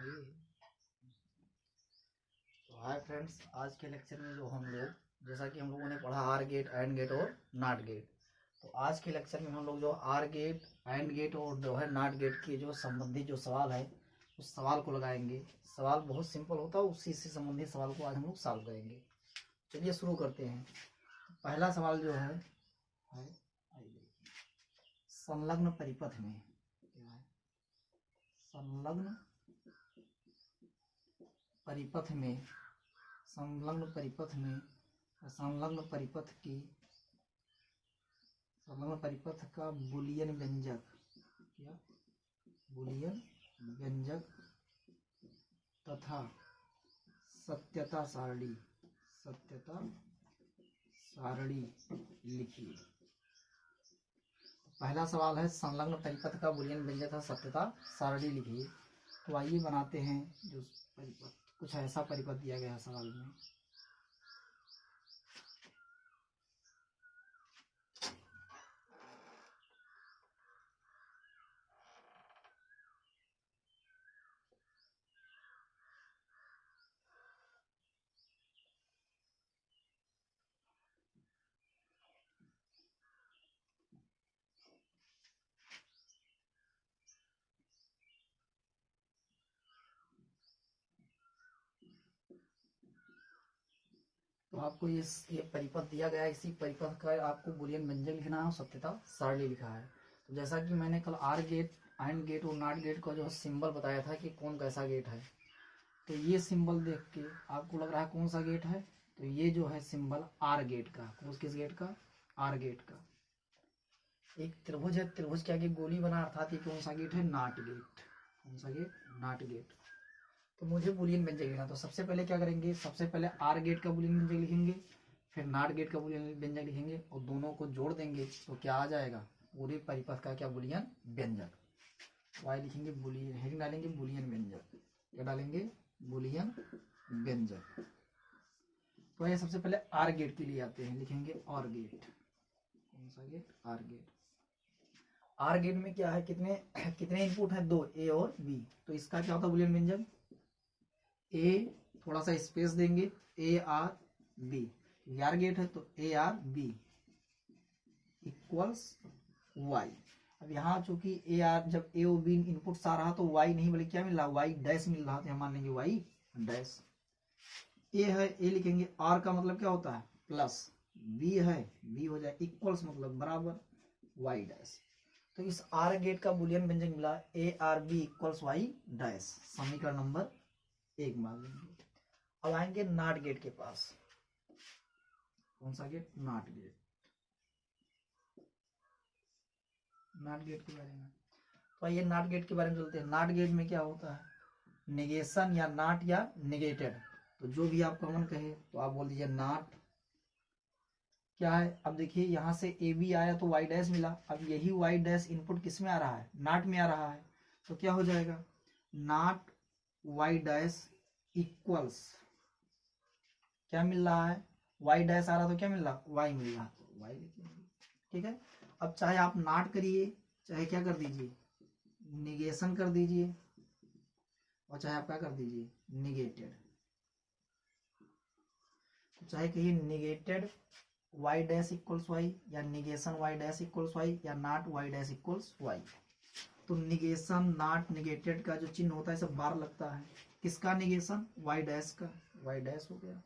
तो hi friends, आज के लेक्चर में जो हम लोग जैसा कि हम लोगों ने पढ़ा आर गेट, एंड गेट और नॉट गेट। तो आज के लेक्चर में हम लोग जो आर गेट, एंड गेट और जो है नॉट गेट के जो संबंधित जो सवाल है उस सवाल को लगाएंगे। सवाल बहुत सिंपल होता है, उसी से संबंधित सवाल को आज हम लोग सॉल्व करेंगे। चलिए शुरू करते हैं। पहला सवाल जो है संलग्न परिपथ में क्या है? संलग्न परिपथ में संलग्न परिपथ का बूलियन व्यंजक क्या? बूलियन व्यंजक तथा सत्यता सारणी लिखिए। पहला सवाल है संलग्न परिपथ का बूलियन व्यंजक तथा सत्यता सारणी लिखिए। तो आइए बनाते हैं। जो परिपथ, कुछ ऐसा परिपथ दिया गया है सवाल में। तो आपको ये परिपथ दिया गया है। इसी परिपथ का आपको बूलियन व्यंजक लिखना है और सत्यता सारणी लिखा है। तो जैसा कि मैंने कल आर गेट, एंड गेट और नॉट गेट का जो सिंबल बताया था कि कौन कैसा गेट है, तो ये सिंबल देख के आपको लग रहा है कौन सा गेट है। तो ये जो है सिंबल आर गेट का, किस गेट का? आर गेट का। एक त्रिभुज है, त्रिभुज के आगे गोली बना, अर्थात ये कौन सा गेट है? Not gate. कौन सा गेट? NOT gate. तो मुझे बूलियन व्यंजक लिखना, तो सबसे पहले क्या करेंगे? सबसे पहले आर गेट का बूलियन व्यंजक लिखेंगे, फिर नॉट गेट का बूलियन व्यंजक लिखेंगे और दोनों को जोड़ देंगे तो क्या आ जाएगा? पूरे परिपथ का क्या? बूलियन व्यंजक। तो आइए लिखेंगे बूलियन, हेडिंग डालेंगे बूलियन व्यंजक। क्या डालेंगे? बूलियन व्यंजक। तो आइए सबसे पहले आर गेट के लिए आते हैं, लिखेंगे आर गेट। कौन सा gate? OR gate. OR gate में क्या है? कितने इनपुट है? 2, ए और बी। तो इसका क्या होता है बूलियन व्यंजक? ए, थोड़ा सा स्पेस देंगे, A are B. OR gate है तो A R B equals Y. अब यहाँ चूंकि ए आर, जब ए और बी इनपुट आ रहा तो वाई नहीं बल्कि क्या मिल रहा? वाई डैश मिल रहा, तो हम मान लेंगे वाई डैश। ए है, ए लिखेंगे। आर का मतलब क्या होता है? प्लस। बी है, बी हो जाए इक्वल्स मतलब बराबर वाई डैश। तो इस आर गेट का बूलियन व्यंजक मिला A R B equals Y dash. समीकरण नंबर 1 मान लेंगे। अब आएंगे नॉट गेट के पास। कौन सा gate? NOT gate. NOT gate के बारे में, तो ये नॉट गेट के बारे में चलते हैं। नॉट गेट में क्या होता है? निगेशन या नॉट या निगेटेड, तो जो भी आप कॉमन कहे तो आप बोल दीजिए नॉट। क्या है? अब देखिए यहाँ से ए बी आया तो वाई डैश मिला। अब यही वाई डैश इनपुट किस में आ रहा है? नॉट में आ रहा है। तो क्या हो जाएगा? नॉट वाई डैश इक्वल्स, क्या मिल रहा है? वाई डैश आ रहा तो क्या मिल रहा? वाई मिल रहा, तो वाई लिखेंगे। ठीक है। अब चाहे आप नॉट करिए, चाहे क्या कर दीजिए? निगेशन कर दीजिए, और चाहे आप क्या कर दीजिए? निगेटेड। तो चाहे कहिए negated Y dash equals y, या negation Y dash equals y, या not Y dash equals y. तो निगेशन, नॉट, निगेटेड का जो चिन्ह होता है सब बार लगता है। किसका निगेशन? वाई डैश का, वाई डैश हो गया।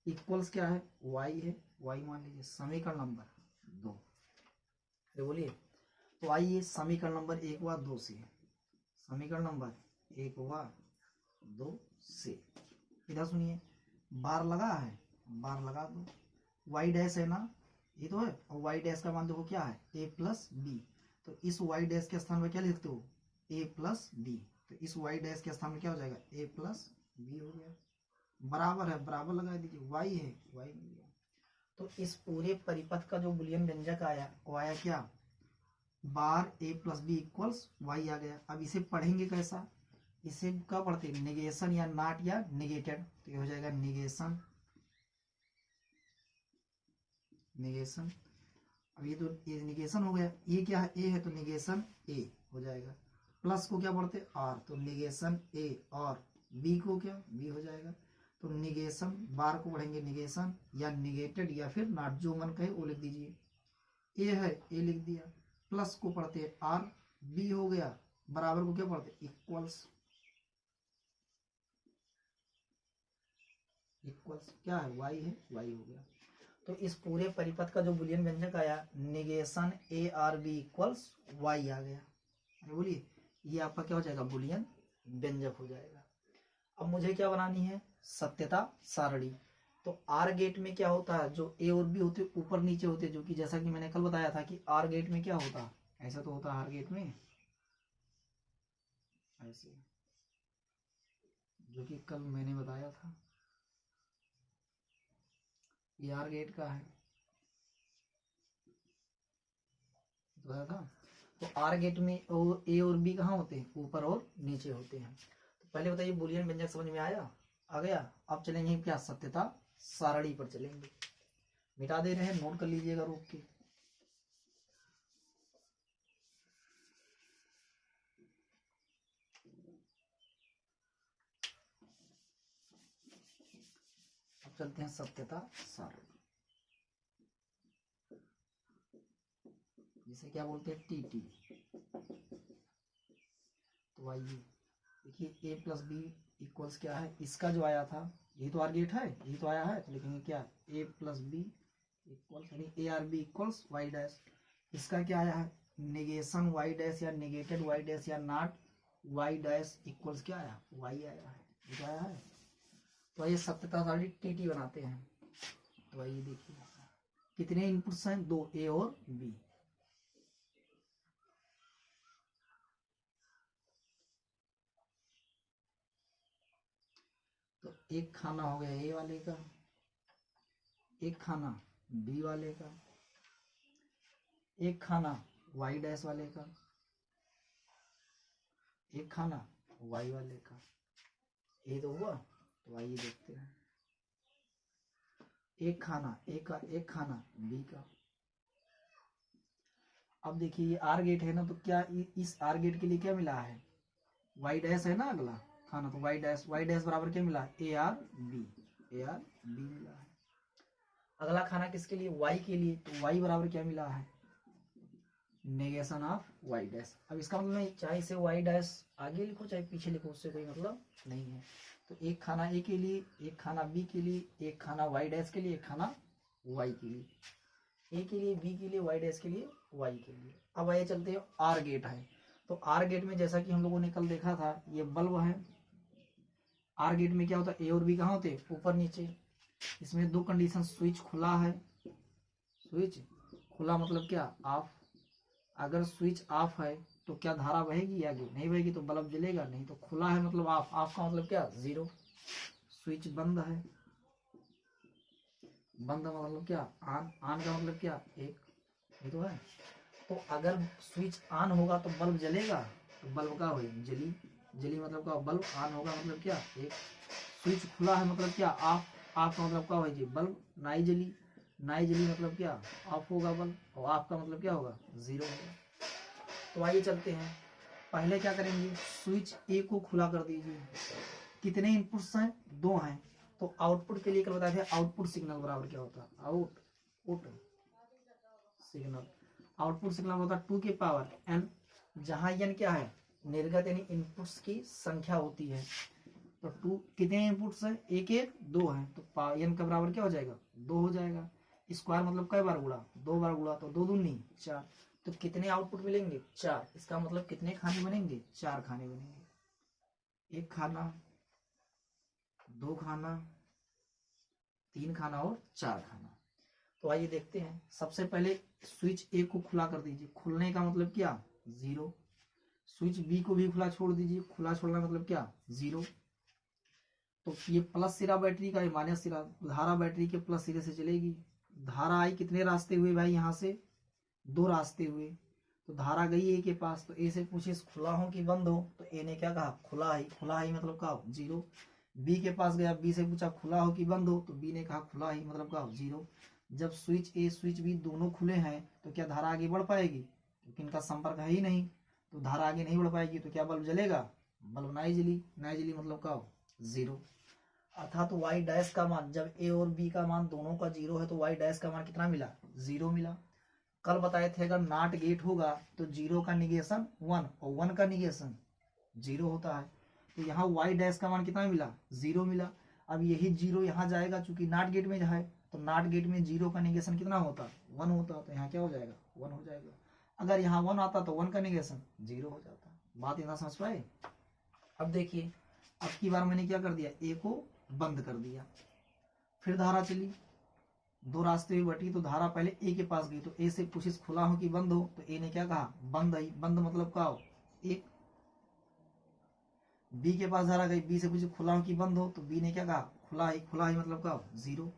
इक्वल्स क्या है? वाई है, वाई मान लीजिए। समीकरण नंबर 2। अरे बोलिए। तो आइए समीकरण नंबर 1 व 2 से, समीकरण नंबर 1 व 2 से इधर सुनिए। बार लगा है, बार लगा दो। वाई डैश है ना, ये तो है। और वाई डैश का मान देखो क्या है? ए प्लस बी। तो इस वाई डैश के स्थान में क्या लिखते हो? ए प्लस बी। तो इस वाई डैश के स्थान में क्या हो जाएगा? ए प्लस बी हो गया। बराबर है, बराबर लगा दीजिए। वाई है, वाई मिल गया। तो इस पूरे परिपथ का जो बूलियन व्यंजक आया वो आया क्या? बार ए प्लस बी इक्वल्स वाई आ गया। अब इसे पढ़ेंगे कैसा? इसे क्या पढ़ते हैं? निगेशन या नॉट या निगेटेड। तो ये हो जाएगा निगेशन, निगेशन। अब ये तो ये निगेशन हो गया। ये क्या है? ए है तो निगेशन ए हो जाएगा। प्लस को क्या पढ़ते आर, तो निगेशन ए, और बी को क्या बी हो जाएगा, तो निगेशन बार को पढ़ेंगे निगेशन या निगेटेड या फिर नॉट, जो मन कहे वो लिख दीजिए। ए है ए लिख दिया, प्लस को पढ़ते आर, बी हो गया, बराबर को क्या पढ़ते इक्वल्स, इक्वल्स क्या है वाई है, वाई हो गया। तो इस पूरे परिपथ का जो बुलियन व्यंजक आया negation a R B equals y आ गया। अरे बोलिए ये आपका क्या हो जाएगा बुलियन व्यंजक हो जाएगा। अब मुझे क्या बनानी है सत्यता सारणी। तो आर गेट में क्या होता है, जो ए और बी होते ऊपर नीचे होते, जो कि जैसा कि मैंने कल बताया था कि आर गेट में क्या होता, ऐसा तो होता है आर गेट में ऐसे, जो कि कल मैंने बताया था, ये आर गेट का है बताया था। तो आर गेट में ए और बी कहाँ होते हैं, ऊपर और नीचे होते हैं। तो पहले बताइए बुलियन व्यंजक समझ में आया, आ गया। अब चलेंगे क्या सत्यता सारणी पर चलेंगे, मिटा दे रहे हैं, नोट कर लीजिएगा रोक के। अब चलते हैं सत्यता सारणी, जिसे क्या बोलते हैं टीटी। तो आइए देखिए ए प्लस बी इक्वल्स क्या है, इसका जो आया था यही तो आर गेट है, यही तो आया है, तो लिखेंगे क्या ए प्लस बी इक्वल्स यानी A R B equals Y dash. इसका क्या आया है निगेशन वाई डैश या निगेटेड वाई डैश या नॉट वाई डैश इक्वल्स क्या आया वाई आया है, ये आया है। तो आइए सत्यता सारणी टीटी बनाते हैं। तो आइए देखिए कितने इनपुट्स हैं, दो ए और बी। तो एक खाना हो गया ए वाले का, एक खाना बी वाले का, एक खाना वाई डैश वाले का, एक खाना वाई वाले का। ये तो हुआ। तो आइए देखते हैं एक खाना ए का, एक खाना बी का। अब देखिए ये आर गेट है ना, तो क्या इस आर गेट के लिए क्या मिला है वाई डैश है ना अगला खाना, तो वाई डैश बराबर क्या मिला A are B, A are B मिला है। अगला खाना किसके लिए वाई के लिए, तो वाई बराबर क्या मिला है नेगेशन ऑफ वाई डैश। अब इसका मतलब नहीं चाहे इसे वाई डैश आगे लिखो चाहे पीछे लिखो, उससे कोई मतलब नहीं है। तो एक खाना ए के लिए, एक खाना बी के लिए, एक खाना वाई डैश के लिए, एक खाना वाई के लिए, ए के लिए बी के लिए वाई डैश के लिए वाई के लिए। अब आइए चलते हैं आर गेट है। तो आर गेट में जैसा कि हम लोगों ने कल देखा था ये बल्ब है। आर गेट में क्या होता है ए और बी कहाँ होते ऊपर नीचे। इसमें दो कंडीशन, स्विच खुला है, स्विच खुला मतलब क्या ऑफ। अगर स्विच ऑफ है तो क्या धारा बहेगी आगे, नहीं बहेगी, तो बल्ब जलेगा नहीं। तो खुला है मतलब ऑफ, ऑफ का मतलब क्या जीरो। स्विच बंद है, बंद मतलब क्या ऑन, ऑन का मतलब क्या एक, ये तो है। तो अगर स्विच ऑन होगा तो बल्ब जलेगा, तो बल्ब का हो जली, जली मतलब क्या बल्ब ऑन होगा मतलब क्या एक। स्विच खुला है मतलब क्या ऑफ, ऑफ का मतलब क्या हो जी बल्ब नाई जली, नाई जली मतलब क्या ऑफ होगा बल्ब, और ऑफ का मतलब क्या होगा जीरो होगा। तो आइए चलते हैं, पहले क्या करेंगे स्विच ए को खुला कर दीजिए। कितने इनपुट्स हैं दो हैं। तो आउटपुट के लिए कल बताए थे आउटपुट सिग्नल बराबर क्या होता है आउटपुट सिग्नल। आउटपुट सिग्नल होता है 2 की पावर n, जहां n क्या है निर्गत यानी इनपुट्स की संख्या होती है। तो 2 कितने इनपुट्स है एक एक दो है, तो n का बराबर क्या हो जाएगा 2 हो जाएगा। स्क्वायर मतलब कई बार गुणा, 2 बार गुणा, तो 2 दूनी 4। तो कितने आउटपुट मिलेंगे 4। इसका मतलब कितने खाने बनेंगे 4 खाने बनेंगे, एक खाना, दो खाना, तीन खाना और 4 खाना। तो आइए देखते हैं, सबसे पहले स्विच ए को खुला कर दीजिए। खुलने का मतलब क्या जीरो। स्विच बी को भी खुला छोड़ दीजिए, खुला छोड़ना मतलब क्या जीरो। तो ये प्लस सिरा बैटरी का, माइनस सिरा, धारा बैटरी के प्लस सिरे से चलेगी। धारा आई कितने रास्ते हुए भाई, यहाँ से 2 रास्ते हुए। तो धारा गई ए के पास, तो ए से पूछे खुला हो कि बंद हो, तो ए ने क्या कहा खुला है, खुला है मतलब क्या जीरो। बी के पास गया, बी से पूछा खुला हो कि बंद हो, तो बी ने कहा खुला ही मतलब क्या जीरो। जब स्विच ए स्विच बी दोनों खुले हैं तो क्या धारा आगे बढ़ पाएगी, क्योंकि इनका संपर्क है ही नहीं। तो धारा आगे नहीं बढ़ पाएगी, तो क्या बल्ब जलेगा? बल्ब नहीं जली, नहीं जली मतलब क्या हो? जीरो। अर्थात तो वाई डैश का मान, जब ए और बी का मान दोनों का जीरो है तो वाई डैश का मान कितना मिला? जीरो मिला। कल बताए थे अगर नॉट गेट होगा तो जीरो का निगेशन 1 और 1 का निगेशन जीरो होता है। तो यहाँ वाई डैश का मान कितना मिला? जीरो मिला। अब यही जीरो यहाँ जाएगा, चूंकि नॉट गेट में है तो नॉट गेट में जीरो का निगेशन कितना होता? 1 होता। तो यहाँ क्या हो जाएगा? 1 हो जाएगा। अगर यहाँ 1 आता तो 1 का निगेशन जीरो हो जाता। बात इतना समझ पाए? अब देखिए, अब की बार मैंने क्या कर दिया? ए को बंद कर दिया। फिर धारा चली, दो रास्ते में बटी, तो धारा पहले ए के पास गई, तो ए से पूछी खुला हो कि बंद हो, तो ए ने क्या कहा? बंद है। बंद मतलब क्या हो? एक। बी के पास धारा गई, बी से पूछी खुला हो कि बंद हो, तो बी ने क्या कहा? खुला है। खुला है मतलब क्या हो? जीरो।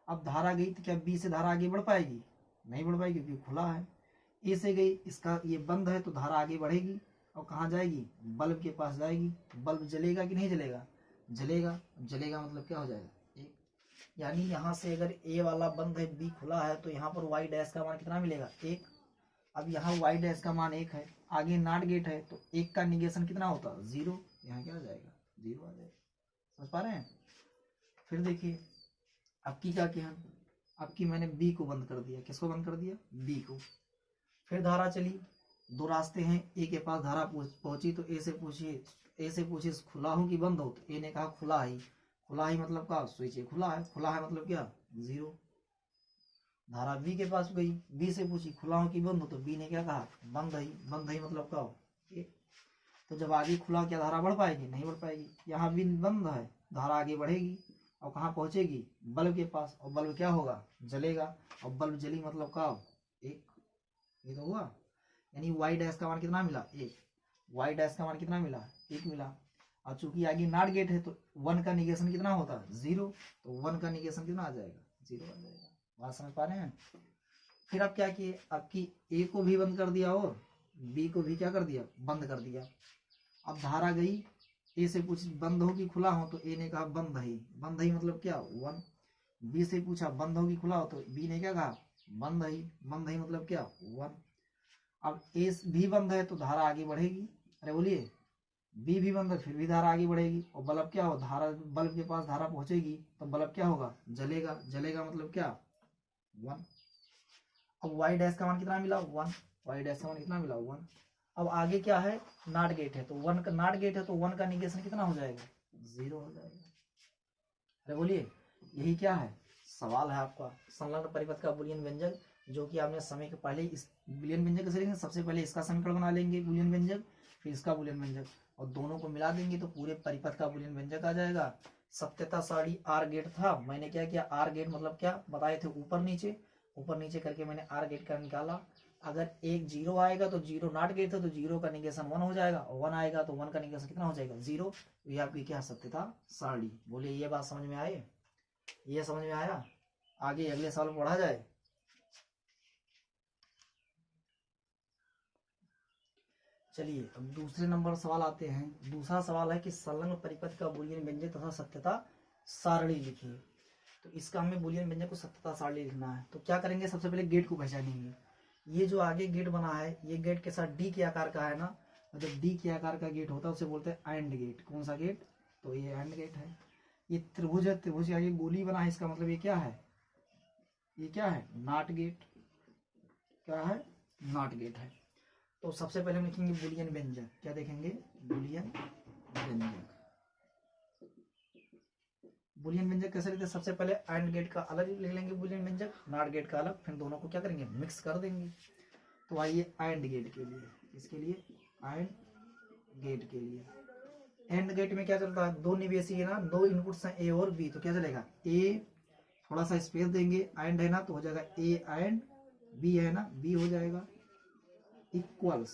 अब धारा गई तो क्या बी से धारा आगे बढ़ पाएगी? नहीं बढ़ पाएगी क्योंकि खुला है। ए से गई, इसका ये बंद है, तो धारा आगे बढ़ेगी और कहाँ जाएगी? बल्ब के पास जाएगी। बल्ब जलेगा कि नहीं जलेगा? जलेगा। जलेगा मतलब क्या हो जाएगा? एक। यानी यहाँ से अगर ए वाला बंद है, बी खुला है, तो यहाँ पर वाई डैश का मान कितना मिलेगा? एक। अब यहाँ वाई डैश का मान एक है, आगे नॉट गेट है, तो एक का निगेशन कितना होता? जीरो। यहाँ क्या आ जाएगा? जीरो आ जाएगा। समझ पा रहे हैं? फिर देखिए, अब की क्या किया? अब की मैंने बी को बंद कर दिया। किसको बंद कर दिया? बी को। फिर धारा चली, दो रास्ते हैं, ए के पास धारा पहुंची, तो ए से पूछी खुला हो कि बंद हो, तो ए ने कहा खुला ही। खुला ही मतलब क्या? स्विच ए खुला है। खुला है मतलब क्या? जीरो। धारा बी के पास गई, बी से पूछी खुला हो कि बंद हो, तो बी ने क्या कहा? बंद है। बंद है मतलब क्या हो? एक। तो जब आगे खुला, क्या धारा बढ़ पाएगी? नहीं बढ़ पाएगी। यहाँ बी बंद है, धारा आगे बढ़ेगी और कहाँ पहुंचेगी? बल्ब के पास। और बल्ब क्या होगा? जलेगा। और बल्ब जली मतलब क्या हो? एक। ये तो हुआ। यानी वाई डैश का मान कितना मिला? एक। वाई डैश का मान कितना मिला? एक मिला। और चूंकि आगे नॉट गेट है तो 1 का निगेशन कितना होता? जीरो। तो 1 का निगेशन कितना आ जाएगा? जीरो आ जाएगा। बात समझ पा रहे हैं? फिर आप क्या किए? आपकी ए को भी बंद कर दिया और बी को भी क्या कर दिया? बंद कर दिया। अब धारा गई, ए से पूछ बंद हो कि खुला हो, तो ए ने कहा बंद है। बंद है मतलब क्या? 1। बी से पूछा बंद हो कि खुला हो, तो बी ने क्या कहा? बंद है। बंद है मतलब क्या? 1। अब ए भी बंद है तो धारा आगे बढ़ेगी। अरे बोलिए, बी भी बंद है फिर भी धारा आगे बढ़ेगी। और बल्ब क्या हो? धारा बल्ब के पास धारा पहुंचेगी तो बल्ब क्या होगा? जलेगा। जलेगा मतलब क्या? 1। अब वाई डैश का मान कितना मिला? 1। वाई डैश का मान कितना मिला? 1। अब आगे क्या है? नॉट गेट है, तो 1 का नॉट गेट है तो 1 का निगेशन कितना हो जाएगा? जीरो हो जाएगा। अरे बोलिए, यही क्या है? सवाल है आपका। संलग्न परिपथ का बूलियन व्यंजक, जो कि आपने समय के पहले इस बूलियन व्यंजक कैसे लेंगे? सबसे पहले इसका समीकरण बना लेंगे बूलियन व्यंजक, फिर इसका बूलियन व्यंजक, और दोनों को मिला देंगे तो पूरे परिपथ का बूलियन व्यंजक आ जाएगा। सत्यता सारणी आर गेट था। मैंने क्या किया? आर गेट मतलब क्या बताए थे? ऊपर नीचे। ऊपर नीचे करके मैंने आर गेट का निकाला। अगर एक जीरो आएगा तो जीरो नॉट गेट है, तो जीरो का निगेशन 1 हो जाएगा, और 1 आएगा तो 1 का निगेशन कितना हो जाएगा? जीरो। ये आपकी क्या सत्यता सारणी? बोलिए, ये बात समझ में आए? ये समझ में आया? आगे अगले साल पढ़ा जाए। चलिए, अब दूसरे नंबर सवाल आते हैं। दूसरा सवाल है कि संलग्न परिपथ का बूलियन व्यंजक तथा सत्यता सारणी लिखिए। तो इसका हमें बूलियन व्यंजक को सत्यता सारणी लिखना है। तो क्या करेंगे? सबसे पहले गेट को पहचानेंगे। ये जो आगे गेट बना है, ये गेट के साथ डी के आकार का है ना, मतलब डी के आकार का गेट होता है उसे बोलते हैं एंड गेट। कौन सा गेट? तो ये एंड गेट है। ये त्रिभुज है, त्रिभुज के आगे गोली बना है, इसका मतलब ये क्या है? ये क्या है? Not gate. क्या है? नॉट गेट है। तो सबसे पहले हम लिखेंगे बूलियन व्यंजक। क्या देखेंगे? बूलियन व्यंजक। बूलियन व्यंजक कैसे लिखते हैं? सबसे पहले एंड गेट का अलग लिख लेंगे बूलियन व्यंजक, नॉट गेट का अलग, फिर दोनों को क्या करेंगे? मिक्स कर देंगे। तो आइए एंड गेट के लिए। इसके लिए एंड गेट के लिए, एंड गेट में क्या चलता है? दो निवेशी है ना, दो इनपुट्स हैं ए और बी, तो क्या चलेगा? ए थोड़ा सा स्पेस देंगे, एंड है ना तो हो जाएगा ए एंड बी, है ना बी हो जाएगा, इक्वल्स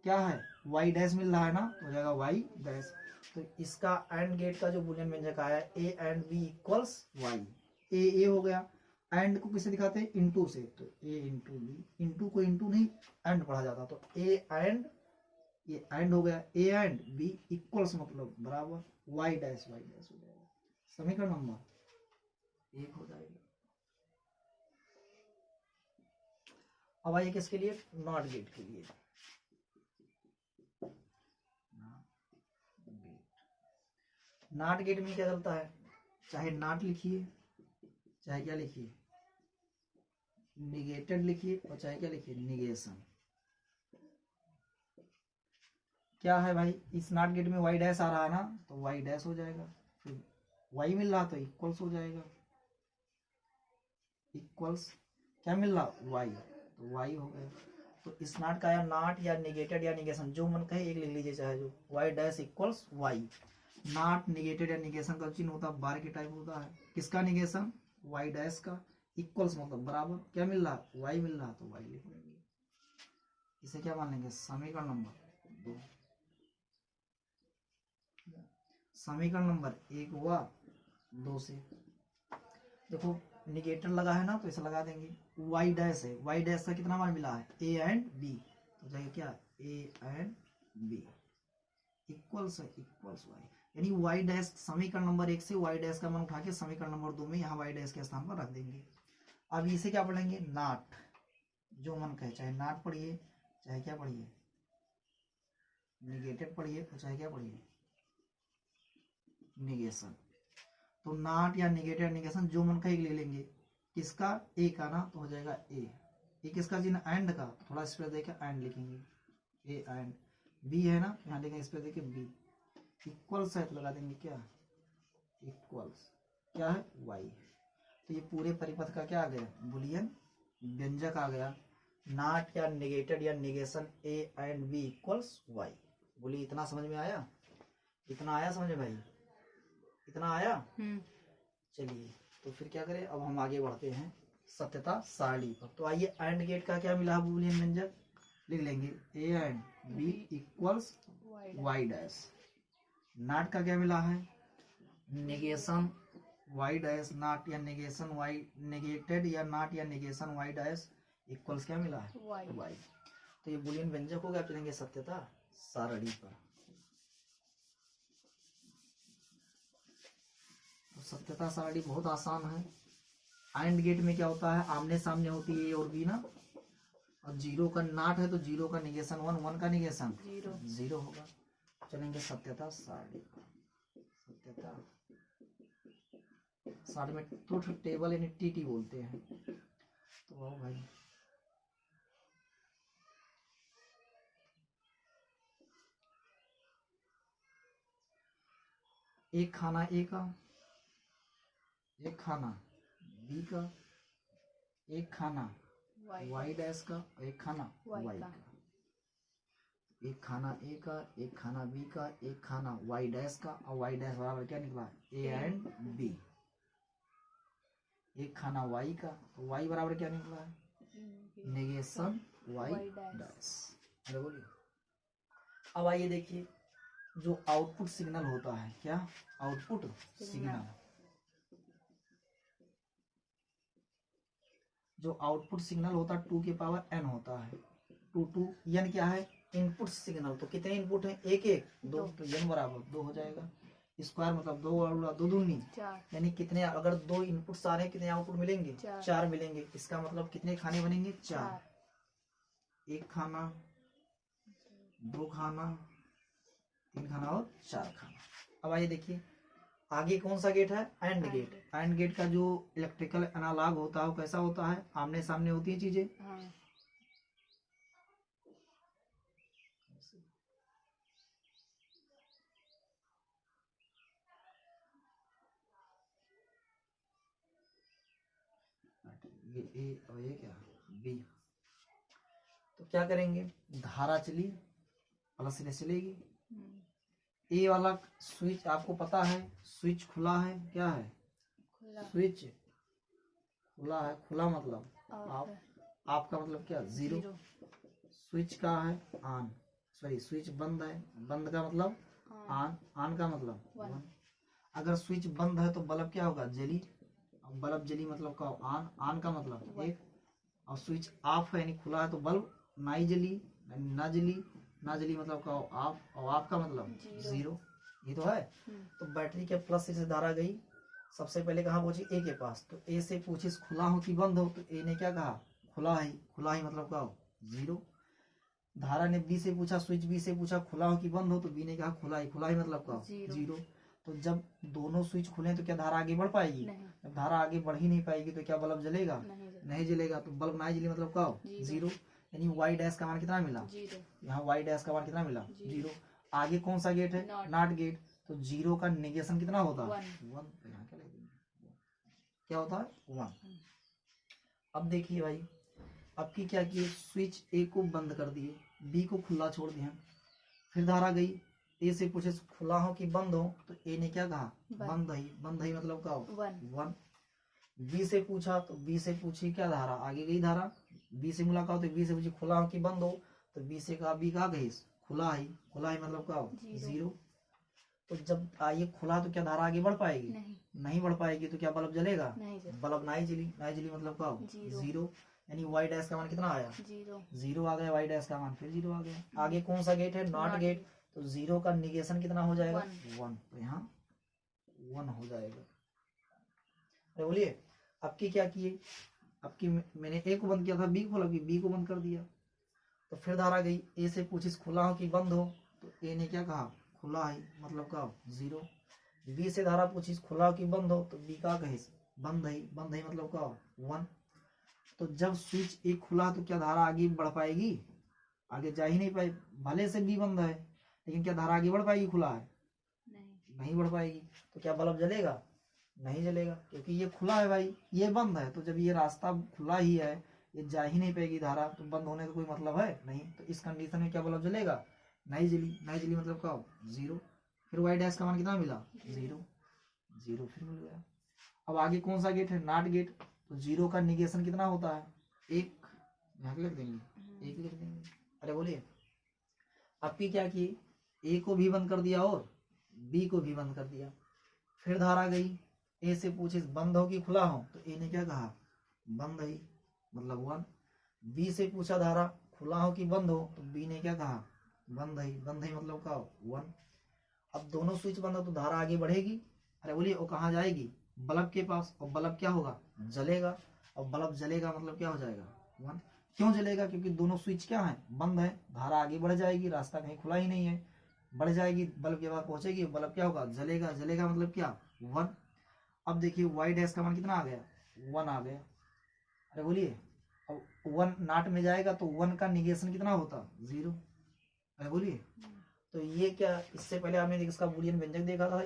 क्या है? वाई डैश मिल रहा है ना तो हो जाएगा वाई डैश। तो इसका एंड गेट का जो बूलियन व्यंजक आया a and B equals y. A हो गया। एंड को किसे दिखाते हैं? इनटू से, तो ए इंटू बी। इंटू को इंटू नहीं एंड पढ़ा जाता, तो ए एंड, ये एंड हो गया, ए एंड बी इक्वल्स मतलब बराबर वाई डैश हो जाएगा। समीकरण नंबर 1 हो जाएगा। अब आइए किसके लिए? नॉट गेट के लिए। नॉट गेट में क्या चलता है, चाहे नॉट लिखिए, चाहे क्या लिखिए निगेटेड लिखिए, और चाहे क्या लिखिए निगेशन। क्या है भाई, इस नॉट गेट में वाई डैश आ रहा है ना, तो वाई डैश हो जाएगा, फिर वाई मिल रहा तो इक्वल्स हो जाएगा, इक्वल्स क्या मिल रहा वाई, तो वाई हो गया। तो इस नॉट का या नॉट या निगेटेड या निगेशन जो मन कहे एक लिख लीजिए, चाहे जो Y dash equals Y. NOT negated या निगेशन का चिन्ह होता है बार के टाइप होता है, किसका निगेशन, वाई डैश का, इक्वल्स मतलब बराबर, क्या मिल रहा वाई मिल रहा तो वाई लिख लेंगे। इसे क्या मान लेंगे, समीकरण नंबर 2। समीकरण नंबर 1 हुआ 2 से, देखो निगेटर लगा है ना, तो इसे लगा देंगे, वाई डैश है, वाई डैश का कितना मान मिला है ए एंड बी, तो जाएगा क्या ए एंड बी इक्वल्स है इक्वल्स वाई, यानी वाई डैश समीकरण नंबर 1 से वाई डैश का मान उठा के समीकरण नंबर 2 में यहाँ वाई डैश के स्थान पर रख देंगे। अब इसे क्या पढ़ेंगे, नॉट, जो मन कहे, चाहे नॉट पढ़िए, चाहे क्या पढ़िए निगेटेड पढ़िए, और चाहे क्या पढ़िए निगेशन। तो नॉट या निगेटेड निगेशन जो मन का एक ले लेंगे, किसका ए का ना, तो हो जाएगा ए किसका चिन्ह एंड का, तो थोड़ा इस पर देखे एंड लिखेंगे, ए एंड बी है ना, यहाँ लिखेंगे इस पर देखे बी, इक्वल्स है तो लगा देंगे क्या इक्वल्स क्या है वाई। तो ये पूरे परिपथ का क्या आ गया, बुलियन व्यंजक आ गया, नॉट या निगेटेड या negation A and B equals Y. बोलिए इतना समझ में आया, इतना आया समझ में भाई, इतना आया। चलिए तो फिर क्या करें, अब हम आगे बढ़ते हैं सत्यता सारणी पर। तो आइए एंड गेट का क्या मिला बुलियन व्यंजक, लिख लेंगे A and B equals Y dash. NOT का क्या मिला है, निगेशन वाई डैश नॉट या निगेशन वाई, निगेटेड या नॉट या निगेशन वाई डैश इक्वल्स क्या मिला है वाई। तो ये बुलियन व्यंजक हो गया। चलेंगे सत्यता सारणी पर। तो सत्यता सारणी बहुत आसान है। एंड गेट में क्या होता है, आमने सामने होती है ए और बी ना, और जीरो का नॉट है तो जीरो का निगेशन 1, 1 का निगेशन 0 होगा। चलेंगे सत्यता सारणी पर। सत्यता सारणी में ट्रुथ टेबल यानी टीटी बोलते हैं। तो आओ भाई, एक खाना ए का, एक खाना बी का, एक खाना वाई डैश का, और एक खाना वाई का। एक खाना ए का, एक खाना बी का, एक खाना वाई डैश का, और वाई डैश बराबर क्या निकला ए एंड बी। एक खाना वाई का, तो वाई बराबर क्या निकला है नेगेशन वाई डैश। अरे बोलिए। अब आइए देखिए, जो आउटपुट सिग्नल होता है, क्या आउटपुट सिग्नल, जो आउटपुट सिग्नल होता है 2 की पावर n होता है। 2 n क्या है इनपुट सिग्नल। तो कितने इनपुट हैं, एक एक 2, तो n बराबर 2 हो जाएगा। स्क्वायर मतलब 2 और 2 दूनी, यानी कितने, अगर 2 इनपुट आ रहे हैं कितने आउटपुट मिलेंगे 4 मिलेंगे। इसका मतलब कितने खाने बनेंगे 4, एक खाना 2 खाना 3 खाना और 4 खाना। अब आइए देखिए आगे कौन सा गेट है एंड गेट। एंड गेट का जो इलेक्ट्रिकल एनालॉग होता है वो कैसा होता है, आमने सामने होती है चीजें। ये ए और ये क्या बी। तो क्या करेंगे, धारा चली प्लस से चलेगी। ए वाला स्विच आपको पता है, स्विच खुला है, क्या है स्विच खुला है, खुला मतलब आपका मतलब क्या 0। स्विच का है ऑन, सॉरी स्विच बंद है, बंद का मतलब ऑन, ऑन का मतलब 1। अगर स्विच बंद है तो बल्ब क्या होगा जली, बल्ब जली मतलब का ऑन, ऑन का मतलब 1। और स्विच ऑफ है यानी खुला है तो बल्ब ना जली, ना जली, ना जली मतलब का ऑफ, और ऑफ का मतलब 0। ये तो है। तो बैटरी के प्लस से धारा गई, सबसे पहले कहाँ पहुंची ए के पास। तो ए से पूछे खुला हो कि बंद हो, तो ए ने क्या कहा खुला है, खुला ही मतलब क्या हो 0। धारा ने बी से पूछा, स्विच बी से पूछा खुला हो कि बंद हो, तो बी ने कहा खुला ही मतलब क्या 0। तो जब दोनों स्विच खुले तो क्या धारा आगे बढ़ पाएगी? नहीं। जब धारा आगे बढ़ ही नहीं पाएगी तो क्या बल्ब जलेगा? नहीं जलेगा। तो बल्ब नहीं जली मतलब क्या हो? जीरो। यानी वाई डैश का मान कितना मिला? यहाँ वाई डैश का मान कितना मिला? जीरो। आगे कौन सा गेट है? Not gate. तो जीरो का नेगेशन कितना होता है? 1। क्या होता है? 1। अब देखिए भाई, अब की क्या किए, स्विच ए को बंद कर दिए, बी को खुला छोड़ दिया, फिर धारा गई, ए से पूछे खुला हो कि बंद हो, तो ए ने क्या कहा? बंद है। बंद है मतलब क्या हो? 1। बी से पूछा तो बी से पूछी क्या धारा? आगे गई धारा, बी से मुलाकात तो बी से पूछी खुला हो कि बंद हो, तो बी से कहा, बी कहा गई खुला है। खुला है मतलब क्या हो? 0। तो जब ये खुला तो क्या धारा आगे बढ़ पाएगी? नहीं बढ़ पाएगी। तो क्या बल्ब जलेगा? बल्ब नहीं जली। नहीं जली मतलब क्या हो? 0। यानी वाई डैश का मान कितना आया? 0 आ गया। वाई डैश का मान फिर 0 आ गया। आगे कौन सा गेट है? Not gate. तो 0 का निगेशन कितना हो जाएगा? 1। तो यहाँ 1 हो जाएगा। अरे बोलिए, अब की क्या किए, अब की मैंने ए को बंद किया था, बी खोला, बी को बंद कर दिया, तो फिर धारा गई, ए से पूछिस खुला हो कि बंद हो, तो ए ने क्या कहा? खुला है मतलब क्या? 0। बी से धारा पूछिस खुला हो कि बंद हो, तो बी का कहे बंद है। बंद है मतलब क्या? 1। तो जब स्विच ए खुला तो क्या धारा आगे बढ़ पाएगी? आगे जा ही नहीं पाए, भले से बी बंद है, लेकिन क्या धारा आगे बढ़ पाएगी? खुला है, नहीं बढ़ पाएगी। तो क्या बल्ब जलेगा? नहीं जलेगा, क्योंकि ये खुला है भाई, ये बंद है। तो जब ये रास्ता खुला ही है, ये जा ही नहीं पाएगी धारा, तो बंद होने का कोई मतलब है नहीं। तो इस कंडीशन में क्या बल्ब जलेगा? नहीं जली। नहीं जली मतलब क्या? 0। फिर वाई डैश का मान कितना मिला? 0 फिर मिल गया। अब आगे कौन सा गेट है? Not gate. तो 0 का निगेशन कितना होता है? 1। यहाँ लिख देंगे, 1 लिख देंगे। अरे बोलिए, अब की क्या किए, ए को भी बंद कर दिया और बी को भी बंद कर दिया, फिर धारा गई, ए से पूछे बंद हो कि खुला हो, तो ए ने क्या कहा? बंद है मतलब 1। बी से पूछा धारा खुला हो कि बंद हो, तो बी ने क्या कहा? बंद है। बंद है मतलब क्या? 1। अब दोनों स्विच बंद हो तो धारा आगे बढ़ेगी। अरे बोलिए, वो कहाँ जाएगी? बल्ब के पास। और बल्ब क्या होगा? जलेगा। और बल्ब जलेगा मतलब क्या हो जाएगा? 1। क्यों जलेगा? क्योंकि दोनों स्विच क्या है? बंद है। धारा आगे बढ़ जाएगी, रास्ता कहीं खुला ही नहीं है, बढ़ जाएगी, बल्ब के पास पहुंचेगी, बल्ब क्या होगा? जलेगा। जलेगा मतलब क्या? 1। अब देखिए वाई डैश का मान कितना आ गया? 1 आ गया। अरे बोलिए, अब 1 नॉट में जाएगा तो 1 का निगेशन कितना होता? 0। अरे बोलिए, तो ये क्या, इससे पहले आपने इसका बूलियन व्यंजक देखा था,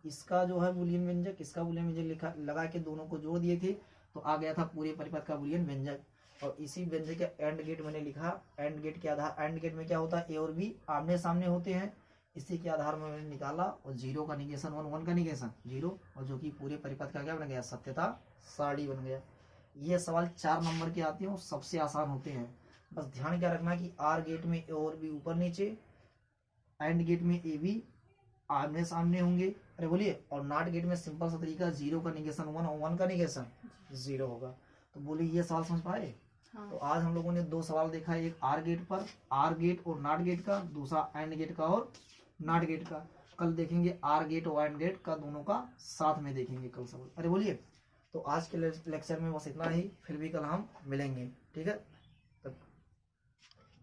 इसका जो है बूलियन व्यंजक, इसका बूलियन व्यंजक लिखा लगा के दोनों को जोड़ दिए थे, तो आ गया था पूरे परिपथ का बूलियन व्यंजक। और इसी व्यंजक का एंड गेट मैंने लिखा। एंड गेट के आधार, एंड गेट में क्या होता है? ए और बी आमने सामने होते हैं, इसी के आधार में मैंने निकाला। और 0 का निगेशन 1, 1 का निगेशन 0, और जो कि पूरे परिपथ का क्या बन गया? सत्यता सारणी बन गया। ये सवाल 4 नंबर के आते हैं और सबसे आसान होते हैं। बस ध्यान क्या रखना कि आर गेट में ए और बी ऊपर नीचे, एंड गेट में ए बी आमने सामने होंगे। अरे बोलिए, और नॉट गेट में सिंपल सा तरीका, 0 का निगेशन 1 और 1 का निगेशन 0 होगा। तो बोलिए, ये सवाल समझ पाए? हाँ। तो आज हम लोगों ने 2 सवाल देखा, एक आर गेट पर, आर गेट और नॉट गेट का, दूसरा एंड गेट का और नॉट गेट का। कल देखेंगे आर गेट और एंड गेट का, दोनों का साथ में देखेंगे कल सवाल। अरे बोलिए, तो आज के लेक्चर में बस इतना ही, फिर भी कल हम मिलेंगे, ठीक है।